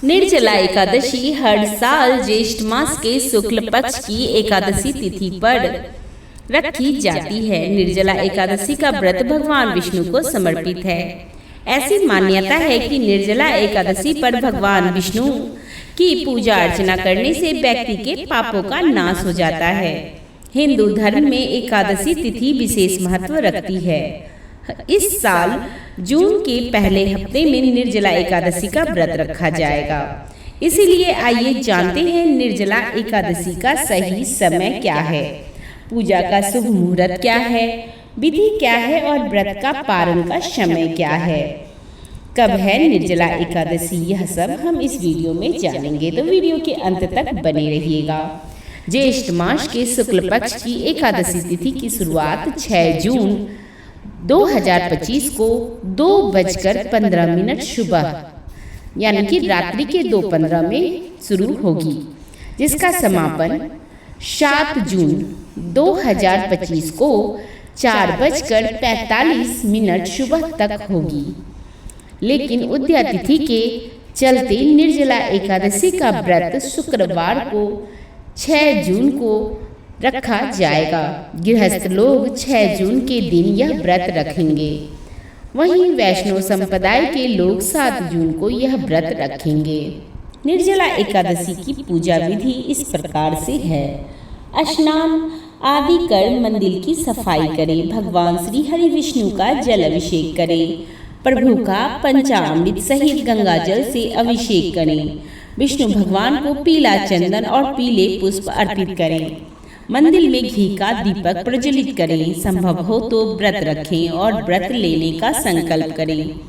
निर्जला एकादशी हर साल ज्येष्ठ मास के शुक्ल पक्ष की एकादशी तिथि पर रखी जाती है। निर्जला एकादशी का व्रत भगवान विष्णु को समर्पित है। ऐसी मान्यता है कि निर्जला एकादशी पर भगवान विष्णु की पूजा अर्चना करने से व्यक्ति के पापों का नाश हो जाता है। हिंदू धर्म में एकादशी तिथि विशेष महत्व रखती है। इस साल जून के पहले हफ्ते में निर्जला एकादशी का व्रत रखा जाएगा। इसीलिए आइए जानते हैं निर्जला एकादशी का सही समय क्या है, पूजा का शुभ मुहूर्त क्या है, विधि क्या है और व्रत का पारण का समय क्या है, कब है निर्जला एकादशी, यह सब हम इस वीडियो में जानेंगे। तो वीडियो के अंत तक बने रहिएगा। ज्येष्ठ मास के शुक्ल पक्ष की एकादशी तिथि की शुरुआत 6 जून 2025 को 2:15 सुबह यानी कि रात्रि के 2:15 में शुरू होगी, जिसका समापन 7 जून 2025 को 4:45 सुबह तक होगी। लेकिन उदया तिथि के चलते निर्जला एकादशी का व्रत शुक्रवार को 6 जून को रखा जाएगा। गृहस्थ लोग 6 जून के दिन यह व्रत रखेंगे। वहीं वैष्णव संप्रदाय के लोग 7 जून को यह व्रत रखेंगे। निर्जला एकादशी की पूजा विधि इस प्रकार से है। स्नान आदि कर मंदिर की सफाई करें। भगवान श्री हरि विष्णु का जल अभिषेक करें। प्रभु का पंचामृत सहित गंगा जल से अभिषेक करें। विष्णु भगवान को पीला चंदन और पीले पुष्प अर्पित करें। मंदिर में घी का दीपक प्रज्वलित करें। संभव हो तो व्रत रखें और व्रत लेने का संकल्प करें।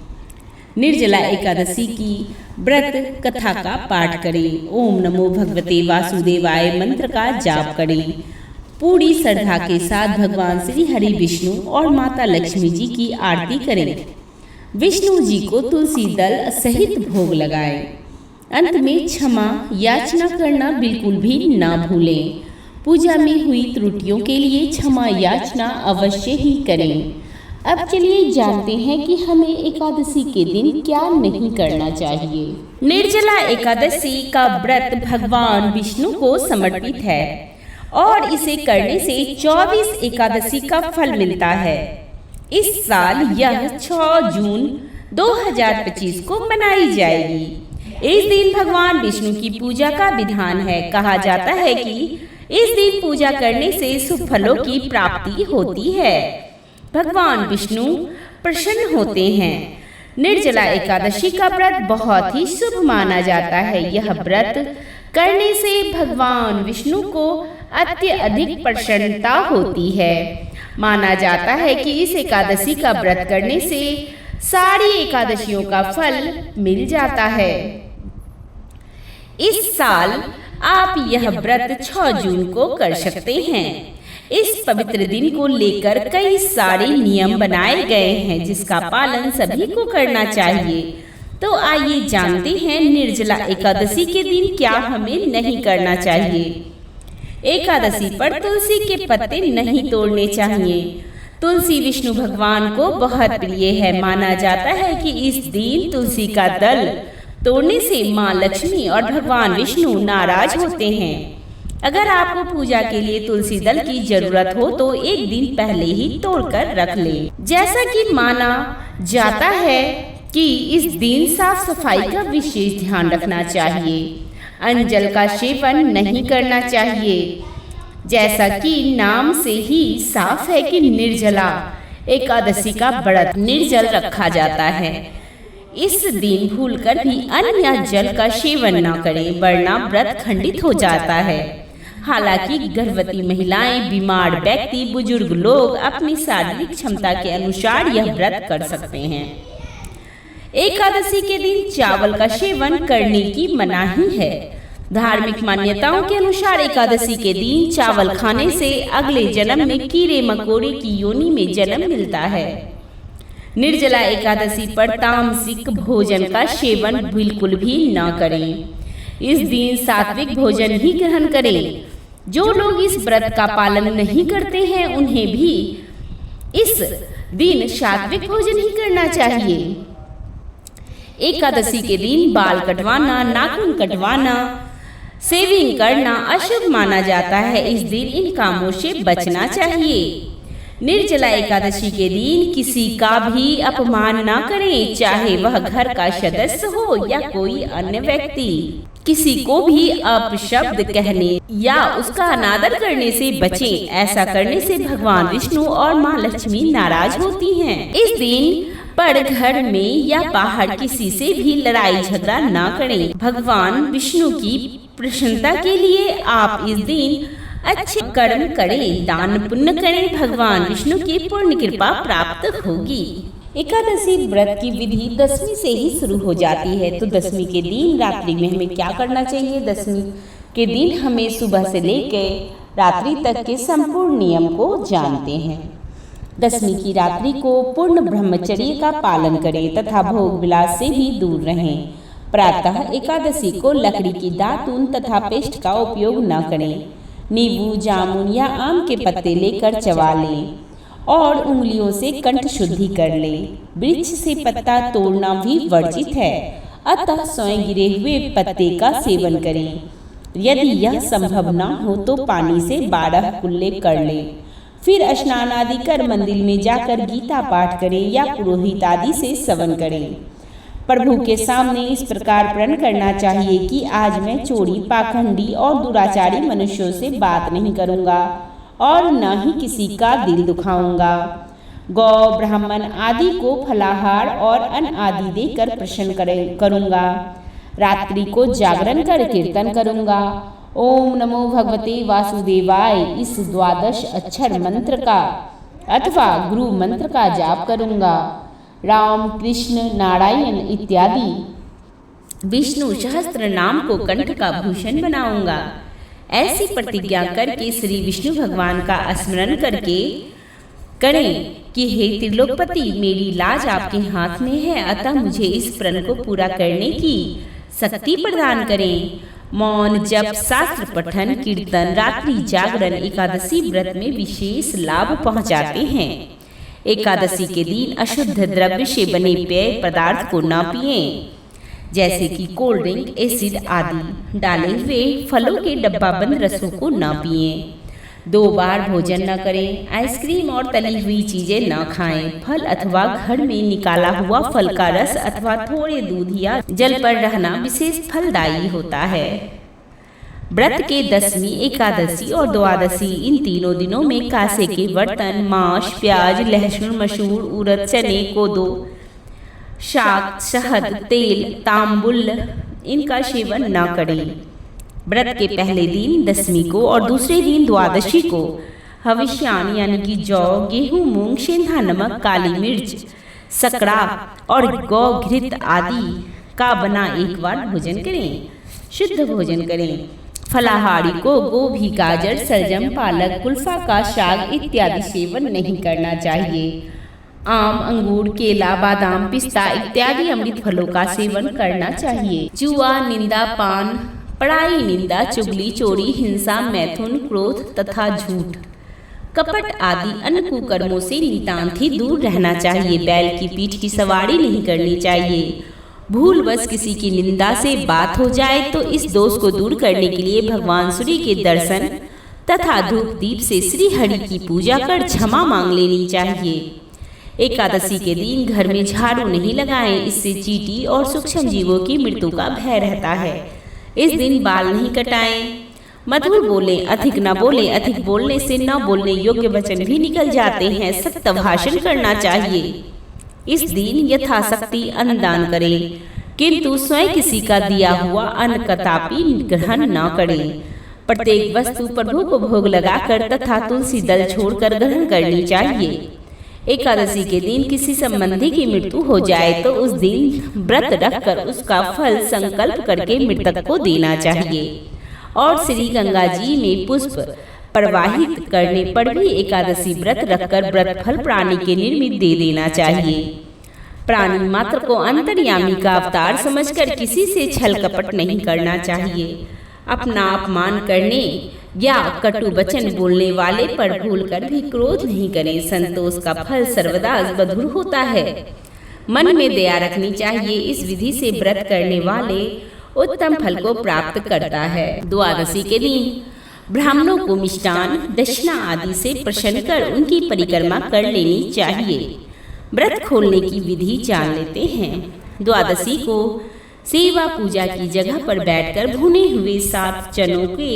निर्जला एकादशी की व्रत कथा का पाठ करें। ओम नमो भगवते वासुदेवाय मंत्र का जाप करें। पूरी श्रद्धा के साथ भगवान श्री हरि विष्णु और माता लक्ष्मी जी की आरती करें। विष्णु जी को तुलसी दल सहित भोग लगाएं। अंत में क्षमा याचना करना बिल्कुल भी ना भूलें। पूजा में हुई त्रुटियों के लिए क्षमा याचना अवश्य ही करें। अब चलिए जानते हैं कि हमें एकादशी के दिन क्या नहीं करना चाहिए। निर्जला एकादशी का व्रत भगवान विष्णु को समर्पित है और इसे करने से 24 एकादशी का फल मिलता है। इस साल यह 6 जून 2025 को मनाई जाएगी। इस दिन भगवान विष्णु की पूजा का विधान है। कहा जाता है कि इस दिन पूजा करने से शुभ फलों की प्राप्ति होती है। भगवान विष्णु प्रसन्न होते हैं। निर्जला एकादशी का व्रत बहुत ही शुभ माना जाता है। यह व्रत करने से भगवान विष्णु को अत्यधिक प्रसन्नता होती है। माना जाता है कि इस एकादशी का व्रत करने से सारी एकादशियों का फल मिल जाता है। इस साल आप यह व्रत 6 जून को कर सकते हैं। इस पवित्र दिन को लेकर कई सारे नियम बनाए गए हैं, जिसका पालन सभी को करना चाहिए। तो आइए जानते हैं निर्जला एकादशी के दिन क्या हमें नहीं करना चाहिए। एकादशी पर तुलसी के पत्ते नहीं तोड़ने चाहिए। तुलसी विष्णु भगवान को बहुत प्रिय है। माना जाता है कि इस दिन तुलसी का दल तोड़ने से माँ लक्ष्मी और भगवान विष्णु नाराज होते हैं। अगर आपको पूजा के लिए तुलसी दल की जरूरत हो तो एक दिन पहले ही तोड़कर रख लें। जैसा कि माना जाता है कि इस दिन साफ सफाई का विशेष ध्यान रखना चाहिए। अन्न जल का सेवन नहीं करना चाहिए। जैसा कि नाम से ही साफ है कि निर्जला एकादशी का व्रत निर्जल रखा जाता है। इस दिन भूलकर भी अन्न या जल का सेवन न करें, वरना व्रत खंडित हो जाता है। हालांकि गर्भवती महिलाएं, बीमार व्यक्ति, बुजुर्ग लोग अपनी शारीरिक क्षमता के अनुसार यह व्रत कर सकते हैं। एकादशी के दिन चावल का सेवन करने की मनाही है। धार्मिक मान्यताओं के अनुसार एकादशी के दिन चावल खाने से अगले जन्म में कीड़े मकोड़े की योनि में जन्म मिलता है। निर्जला एकादशी पर तामसिक भोजन का सेवन बिल्कुल भी न करें। इस दिन सात्विक भोजन ही ग्रहण करें। जो लोग इस व्रत का पालन नहीं करते हैं उन्हें भी इस दिन सात्विक भोजन ही करना चाहिए। एकादशी के दिन बाल कटवाना, नाखून कटवाना, शेविंग करना अशुभ माना जाता है। इस दिन इन कामों से बचना चाहिए। निर्जला एकादशी के दिन किसी का भी अपमान ना करें, चाहे वह घर का सदस्य हो या कोई अन्य व्यक्ति। किसी को भी अपशब्द कहने या उसका अनादर करने से बचें। ऐसा करने से भगवान विष्णु और माँ लक्ष्मी नाराज होती हैं। इस दिन पर घर में या बाहर किसी से भी लड़ाई झगड़ा ना करें। भगवान विष्णु की प्रसन्नता के लिए आप इस दिन अच्छे कर्म करें, दान पुण्य करें, भगवान विष्णु की पूर्ण कृपा प्राप्त होगी। एकादशी व्रत की विधि दशमी से ही शुरू हो जाती है। तो दशमी के दिन रात्रि में हमें क्या करना चाहिए? दशमी के दिन हमें सुबह से लेकर रात्रि तक के संपूर्ण नियम को जानते हैं। दशमी की रात्रि को पूर्ण ब्रह्मचर्य का पालन करें तथा भोग विलास से भी दूर रहें। प्रातः एकादशी को लकड़ी की दातून तथा पेस्ट का उपयोग न करें। नींबू, जामुन या आम के पत्ते लेकर चबा लें और उंगलियों से कंठ शुद्धि कर लें। वृक्ष से पत्ता तोड़ना भी वर्जित है, अतः स्वयं गिरे हुए पत्ते का सेवन करें। यदि यह संभव न हो तो पानी से 12 कुल्ले कर लें। फिर स्नान आदि कर मंदिर में जाकर गीता पाठ करें या पुरोहित आदि से श्रवण करें। प्रभु के सामने इस प्रकार प्रण करना चाहिए कि आज मैं चोरी, पाखंडी और दुराचारी मनुष्यों से बात नहीं करूँगा और न ही किसी का दिल दुखाऊंगा। गौ, ब्राह्मण आदि को फलाहार और अन्न आदि देकर प्रसन्न करूँगा। रात्रि को जागरण कर कीर्तन करूँगा। ओम नमो भगवते वासुदेवाय इस 12 अक्षर मंत्र का अथवा गुरु मंत्र का जाप करूँगा। राम, कृष्ण, नारायण इत्यादि विष्णु सहस्त्र नाम को कंठ का भूषण बनाऊंगा। ऐसी प्रतिज्ञा करके श्री विष्णु भगवान का स्मरण करके करें कि हे त्रिलोकपति, मेरी लाज आपके हाथ में है, अतः मुझे इस प्रण को पूरा करने की शक्ति प्रदान करें। मौन जप, शास्त्र पठन, कीर्तन, रात्रि जागरण एकादशी व्रत में विशेष लाभ पहुंचाते हैं। एकादशी के दिन अशुद्ध द्रव्य से बने पेय पदार्थ को न पिएं, जैसे कि कोल्ड ड्रिंक, एसिड आदि डाले हुए फलों के डब्बाबंद रसों को न पिएं। 2 बार भोजन न करें। आइसक्रीम और तली हुई चीजें न खाएं। फल अथवा घर में निकाला हुआ फल का रस अथवा थोड़े दूध या जल पर रहना विशेष फलदायी होता है। व्रत के दशमी, एकादशी और द्वादशी इन तीनों दिनों में कासे के बर्तन, मांस, प्याज, लहसुन, मसूर, उड़द, चने, कोदो, शाक, शहद, तेल, तांबुल इनका सेवन न करें। व्रत के पहले दिन दशमी को और दूसरे दिन द्वादशी को हविष्यान यानी कि जौ, गेहूं, मूंग, सेंधा नमक, काली मिर्च, सकरा और गौ घृत आदि का बना एक बार भोजन करें। शुद्ध भोजन करें। फलाहारी को गोभी, गाजर, सलजम, पालक, कुल्फा का साग इत्यादि सेवन नहीं करना चाहिए। आम, अंगूर, केला, बादाम, पिस्ता इत्यादि अमृत फलों का सेवन करना चाहिए। जुआ, निंदा, पान, पढ़ाई, निंदा, चुगली, चोरी, हिंसा, मैथुन, क्रोध तथा झूठ, कपट आदि अन्य कुकर्मों से नितांत ही दूर रहना चाहिए। बैल की पीठ की सवारी नहीं करनी चाहिए। भूलवश किसी की निंदा से बात हो जाए तो इस दोष को दूर करने के लिए भगवान सूर्य के दर्शन तथा धूप दीप से श्री हरि की पूजा कर क्षमा मांग लेनी चाहिए। एकादशी के दिन घर में झाड़ू नहीं लगाएं, इससे चींटी और सूक्ष्म जीवों की मृत्यु का भय रहता है। इस दिन बाल नहीं कटाएं। मधुर बोलें, अधिक न बोलें। अधिक बोलने से न बोलने योग्य वचन भी निकल जाते हैं। सत्य भाषण करना चाहिए। इस दिन यथाशक्ति अन्नदान करें, किंतु स्वयं किसी का दिया हुआ अन्न कदापि ग्रहण न करें। प्रत्येक वस्तु प्रभु को भोग लगाकर तथा तुलसी दल छोड़कर ग्रहण करनी चाहिए। एकादशी के दिन किसी संबंधी की मृत्यु हो जाए तो उस दिन व्रत रखकर उसका फल संकल्प करके मृतक को देना चाहिए और श्री गंगा जी में पुष्प प्रवाहित करने पर भी एकादशी व्रत रखकर व्रत फल प्राणी के निर्मित दे देना चाहिए। प्राणी मात्र को अंतर्यामी का अवतार समझकर किसी से छल कपट नहीं करना चाहिए। अपना अपमान करने या कटु वचन बोलने वाले पर भूलकर भी क्रोध नहीं करें। संतोष का फल सर्वदा मधुर होता है। मन में दया रखनी चाहिए। इस विधि से व्रत करने वाले उत्तम फल को प्राप्त करता है। द्वादशी के दिन ब्राह्मणों को मिष्टान, दक्षिणा आदि से प्रसन्न कर उनकी परिक्रमा कर लेनी चाहिए। व्रत खोलने की विधि जान लेते हैं। द्वादशी को सेवा पूजा की जगह पर बैठकर भुने हुए 7 चनों के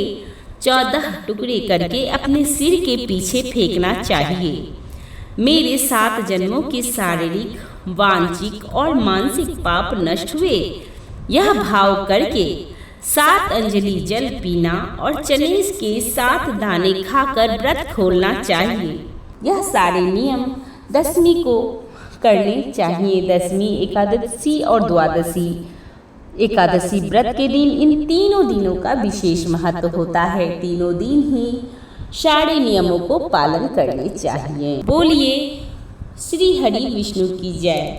14 टुकड़े करके अपने सिर के पीछे फेंकना चाहिए। मेरे 7 जन्मों के शारीरिक, वांचिक और मानसिक पाप नष्ट हुए, यह भाव करके 7 अंजलि जल पीना और चने के 7 दाने खाकर व्रत खोलना चाहिए। यह सारे नियम दशमी को करने चाहिए। दशमी, एकादशी और द्वादशी एकादशी व्रत के दिन इन तीनों दिनों का विशेष महत्व होता है। तीनों दिन ही सारे नियमों को पालन करने चाहिए। बोलिए श्री हरि विष्णु की जय।